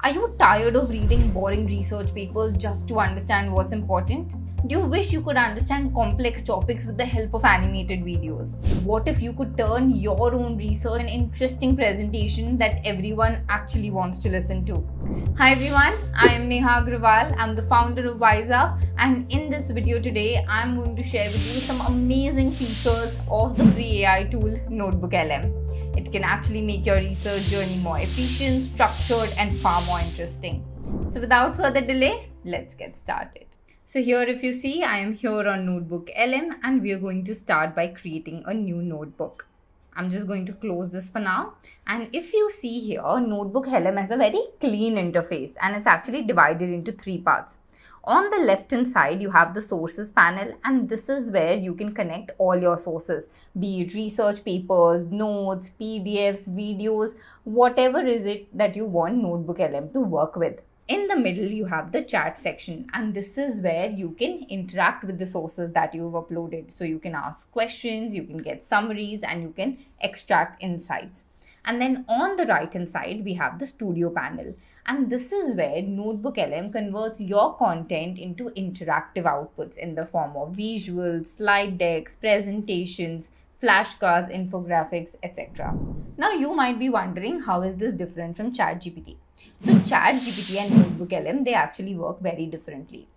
Are you tired of reading boring research papers just to understand what's important? Do you wish you could understand complex topics with the help of animated videos? What if you could turn your own research into an interesting presentation that everyone actually wants to listen to? Hi everyone, I am Neha Agrawal. I'm the founder of WiseUp, and in this video today, I'm going to share with you some amazing features of the free AI tool NotebookLM. It can actually make your research journey more efficient, structured, and far more interesting. So without further delay, let's get started. So here if you see, I am here on NotebookLM and we are going to start by creating a new notebook. I'm just going to close this for now. And if you see here, NotebookLM has a very clean interface and it's actually divided into three parts. On the left hand side, you have the sources panel, and this is where you can connect all your sources, be it research papers, notes, PDFs, videos, whatever is it that you want NotebookLM to work with. In the middle, you have the chat section, and this is where you can interact with the sources that you've uploaded. So you can ask questions, you can get summaries, and you can extract insights. And then on the right hand side, we have the studio panel. And this is where NotebookLM converts your content into interactive outputs in the form of visuals, slide decks, presentations, flashcards, infographics, etc. Now you might be wondering, how is this different from ChatGPT? So ChatGPT and NotebookLM, they actually work very differently.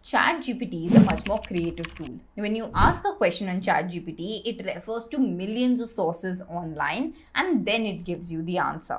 ChatGPT is a much more creative tool. When you ask a question on ChatGPT, it refers to millions of sources online and then it gives you the answer.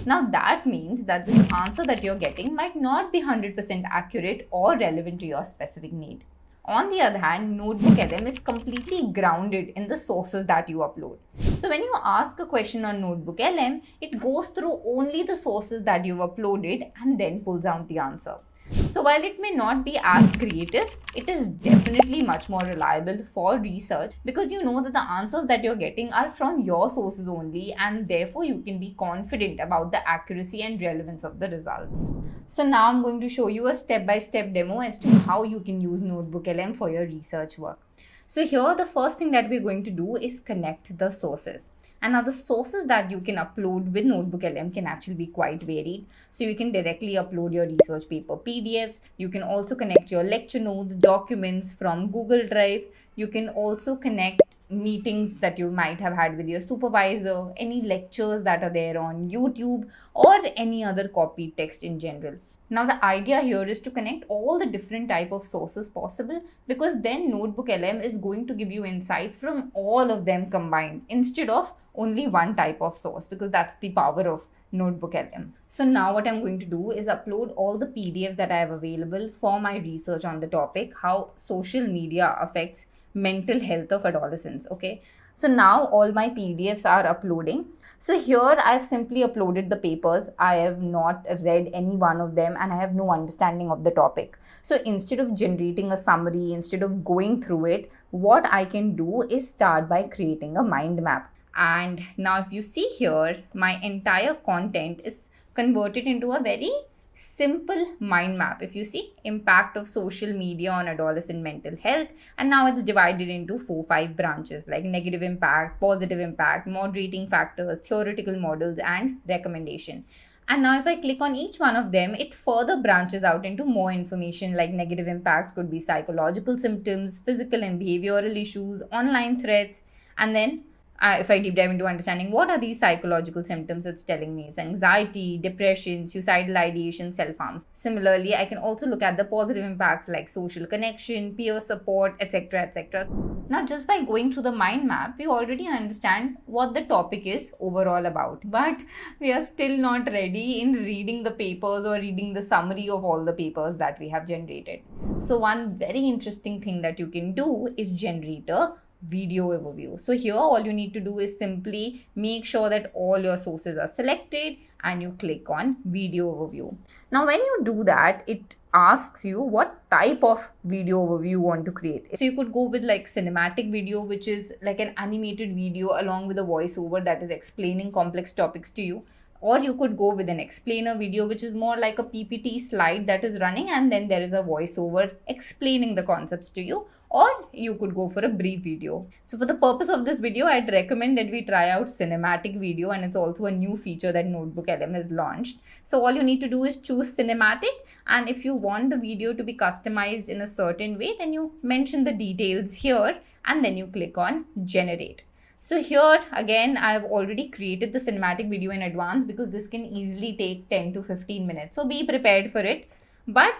Now that means that this answer that you're getting might not be 100% accurate or relevant to your specific need. On the other hand, NotebookLM is completely grounded in the sources that you upload. So when you ask a question on NotebookLM, it goes through only the sources that you've uploaded and then pulls out the answer. So while it may not be as creative, it is definitely much more reliable for research because you know that the answers that you're getting are from your sources only, and therefore you can be confident about the accuracy and relevance of the results. So now I'm going to show you a step-by-step demo as to how you can use NotebookLM for your research work. So here the first thing that we're going to do is connect the sources. And now the sources that you can upload with NotebookLM can actually be quite varied. So you can directly upload your research paper PDFs. You can also connect your lecture notes, documents from Google Drive. You can also connect meetings that you might have had with your supervisor, any lectures that are there on YouTube, or any other copied text in general. Now the idea here is to connect all the different type of sources possible, because then NotebookLM is going to give you insights from all of them combined instead of only one type of source, because that's the power of NotebookLM. So now what I'm going to do is upload all the PDFs that I have available for my research on the topic, how social media affects mental health of adolescents. Okay, so now all my PDFs are uploading. So here I've simply uploaded the papers. I have not read any one of them and I have no understanding of the topic. So instead of generating a summary, instead of going through it, what I can do is start by creating a mind map. And now if you see here, my entire content is converted into a very simple mind map. If you see, impact of social media on adolescent mental health, and now it's divided into 4-5 branches like negative impact, positive impact, moderating factors, theoretical models, and recommendation. And now if I click on each one of them, it further branches out into more information like negative impacts could be psychological symptoms, physical and behavioral issues, online threats, and then if I deep dive into understanding what are these psychological symptoms, it's telling me it's anxiety, depression, suicidal ideation, self-harm. Similarly, I can also look at the positive impacts like social connection, peer support, etc., etc. Now, just by going through the mind map, we already understand what the topic is overall about, but we are still not ready in reading the papers or reading the summary of all the papers that we have generated. So one very interesting thing that you can do is generate a video overview. So here all you need to do is simply make sure that all your sources are selected and you click on video overview. Now when you do that, it asks you what type of video overview you want to create. So you could go with like cinematic video, which is like an animated video along with a voiceover that is explaining complex topics to you. Or you could go with an explainer video, which is more like a PPT slide that is running and then there is a voiceover explaining the concepts to you. Or you could go for a brief video. So for the purpose of this video, I'd recommend that we try out cinematic video, and it's also a new feature that NotebookLM has launched. So all you need to do is choose cinematic, and if you want the video to be customized in a certain way, then you mention the details here and then you click on generate. So here again, I've already created the cinematic video in advance because this can easily take 10 to 15 minutes. So be prepared for it. But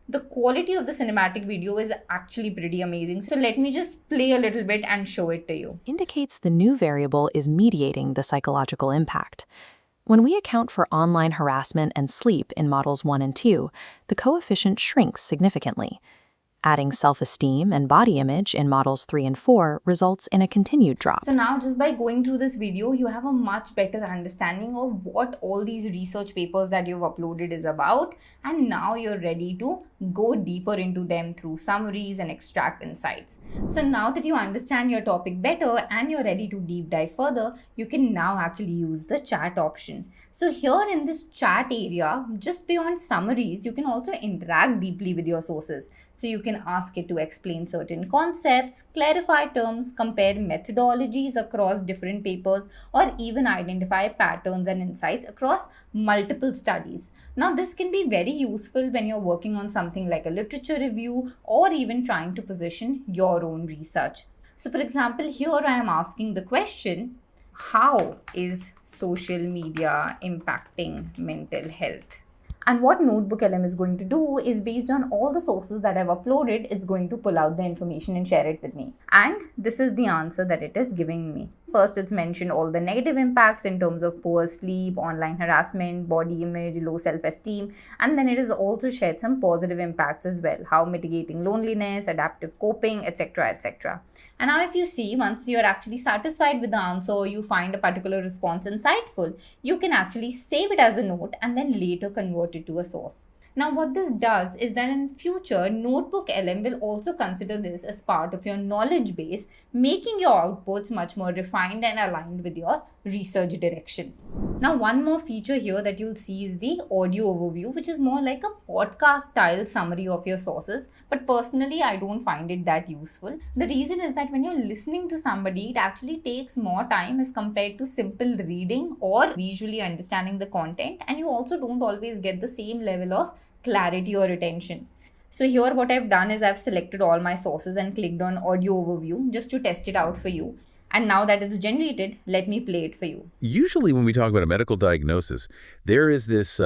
the quality of the cinematic video is actually pretty amazing. So let me just play a little bit and show it to you. Indicates the new variable is mediating the psychological impact. When we account for online harassment and sleep in models 1 and 2, the coefficient shrinks significantly. Adding self-esteem and body image in models 3 and 4 results in a continued drop. So now just by going through this video, you have a much better understanding of what all these research papers that you've uploaded is about. And now you're ready to go deeper into them through summaries and extract insights. So now that you understand your topic better and you're ready to deep dive further, you can now actually use the chat option. So here in this chat area, just beyond summaries, you can also interact deeply with your sources. So you can ask it to explain certain concepts, clarify terms, compare methodologies across different papers, or even identify patterns and insights across multiple studies. Now this can be very useful when you're working on something like a literature review or even trying to position your own research. So for example, here I am asking the question, how is social media impacting mental health? And what NotebookLM is going to do is, based on all the sources that I've uploaded, it's going to pull out the information and share it with me. And this is the answer that it is giving me. First, it's mentioned all the negative impacts in terms of poor sleep, online harassment, body image, low self-esteem. And then it has also shared some positive impacts as well, how mitigating loneliness, adaptive coping, etc., etc. And now if you see, once you're actually satisfied with the answer or you find a particular response insightful, you can actually save it as a note and then later convert it to a source. Now what this does is that in future, NotebookLM will also consider this as part of your knowledge base, making your outputs much more refined and aligned with your research direction. Now one more feature here that you'll see is the audio overview, which is more like a podcast style summary of your sources, but personally I don't find it that useful. The reason is that when you're listening to somebody, it actually takes more time as compared to simple reading or visually understanding the content, and you also don't always get the same level of clarity or attention. So here what I've done is I've selected all my sources and clicked on audio overview just to test it out for you. And now that it's generated, let me play it for you. Usually when we talk about a medical diagnosis, there is this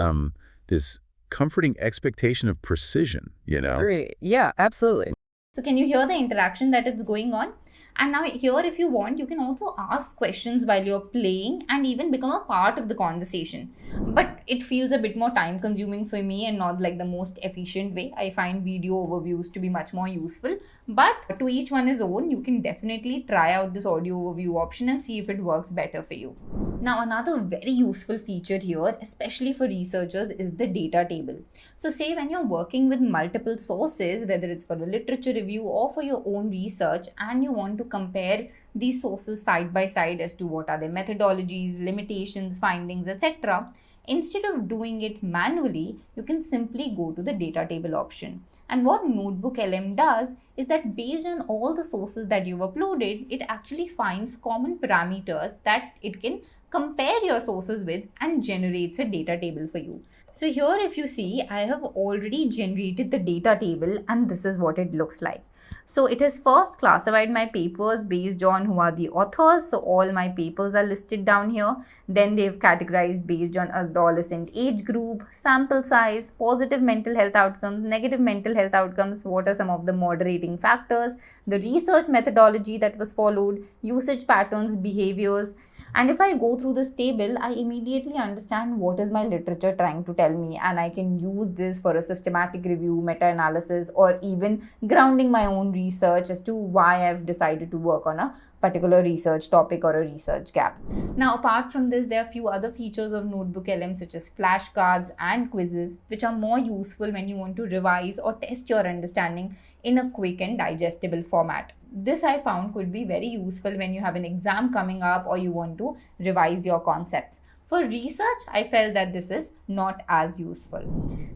this comforting expectation of precision, you know? Yeah, absolutely. So can you hear the interaction that is going on? And now here, if you want, you can also ask questions while you're playing and even become a part of the conversation. But it feels a bit more time consuming for me and not like the most efficient way. I find video overviews to be much more useful. But to each one his own, you can definitely try out this audio overview option and see if it works better for you. Now another very useful feature here, especially for researchers, is the data table. So say when you're working with multiple sources, whether it's for a literature review or for your own research, and you want to compare these sources side by side as to what are their methodologies, limitations, findings, etc. Instead of doing it manually, you can simply go to the data table option. And what NotebookLM does is that based on all the sources that you've uploaded, it actually finds common parameters that it can compare your sources with and generates a data table for you. So here if you see, I have already generated the data table and this is what it looks like. So it has first classified my papers based on who are the authors. So all my papers are listed down here. Then they've categorized based on adolescent age group, sample size, positive mental health outcomes, negative mental health outcomes, what are some of the moderating factors, the research methodology that was followed, usage patterns, behaviors. And if I go through this table, I immediately understand what is my literature trying to tell me, and I can use this for a systematic review, meta-analysis, or even grounding my own research as to why I've decided to work on a particular research topic or a research gap. Now, apart from this, there are a few other features of NotebookLM such as flashcards and quizzes, which are more useful when you want to revise or test your understanding in a quick and digestible format. This I found could be very useful when you have an exam coming up or you want to revise your concepts. For research, I felt that this is not as useful.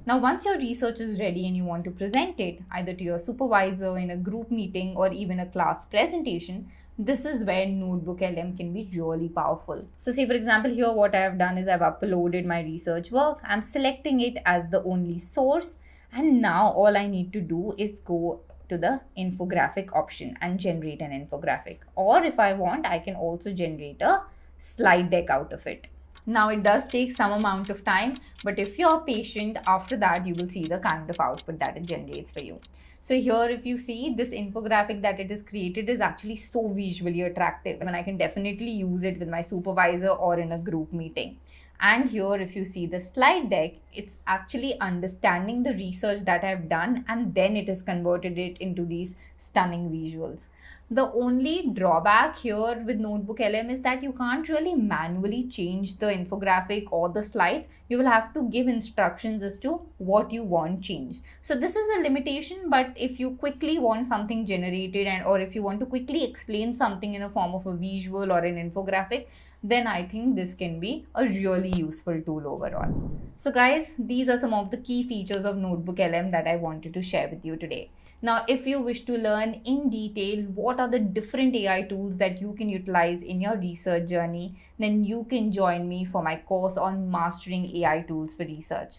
Now, once your research is ready and you want to present it, either to your supervisor, in a group meeting, or even a class presentation, this is where NotebookLM can be really powerful. So say for example, here what I have done is I've uploaded my research work. I'm selecting it as the only source. And now all I need to do is go to the infographic option and generate an infographic. Or if I want, I can also generate a slide deck out of it. Now it does take some amount of time, but if you're patient, after that you will see the kind of output that it generates for you. So here if you see, this infographic that it is created is actually so visually attractive, and I can definitely use it with my supervisor or in a group meeting. And here if you see the slide deck, it's actually understanding the research that I've done, and then it has converted it into these stunning visuals. The only drawback here with NotebookLM is that you can't really manually change the infographic or the slides. You will have to give instructions as to what you want changed. So this is a limitation, but if you quickly want something generated or if you want to quickly explain something in a form of a visual or an infographic, then I think this can be a really useful tool overall. So guys, these are some of the key features of NotebookLM that I wanted to share with you today. Now, if you wish to learn in detail what are the different AI tools that you can utilize in your research journey, then you can join me for my course on mastering AI tools for research.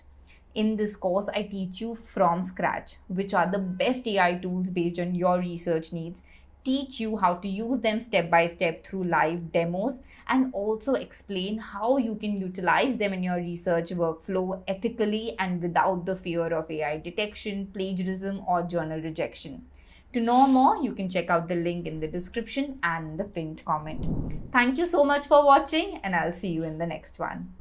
In this course, I teach you from scratch which are the best AI tools based on your research needs, teach you how to use them step by step through live demos, and also explain how you can utilize them in your research workflow ethically and without the fear of AI detection, plagiarism, or journal rejection. To know more, you can check out the link in the description and the pinned comment. Thank you so much for watching, and I'll see you in the next one.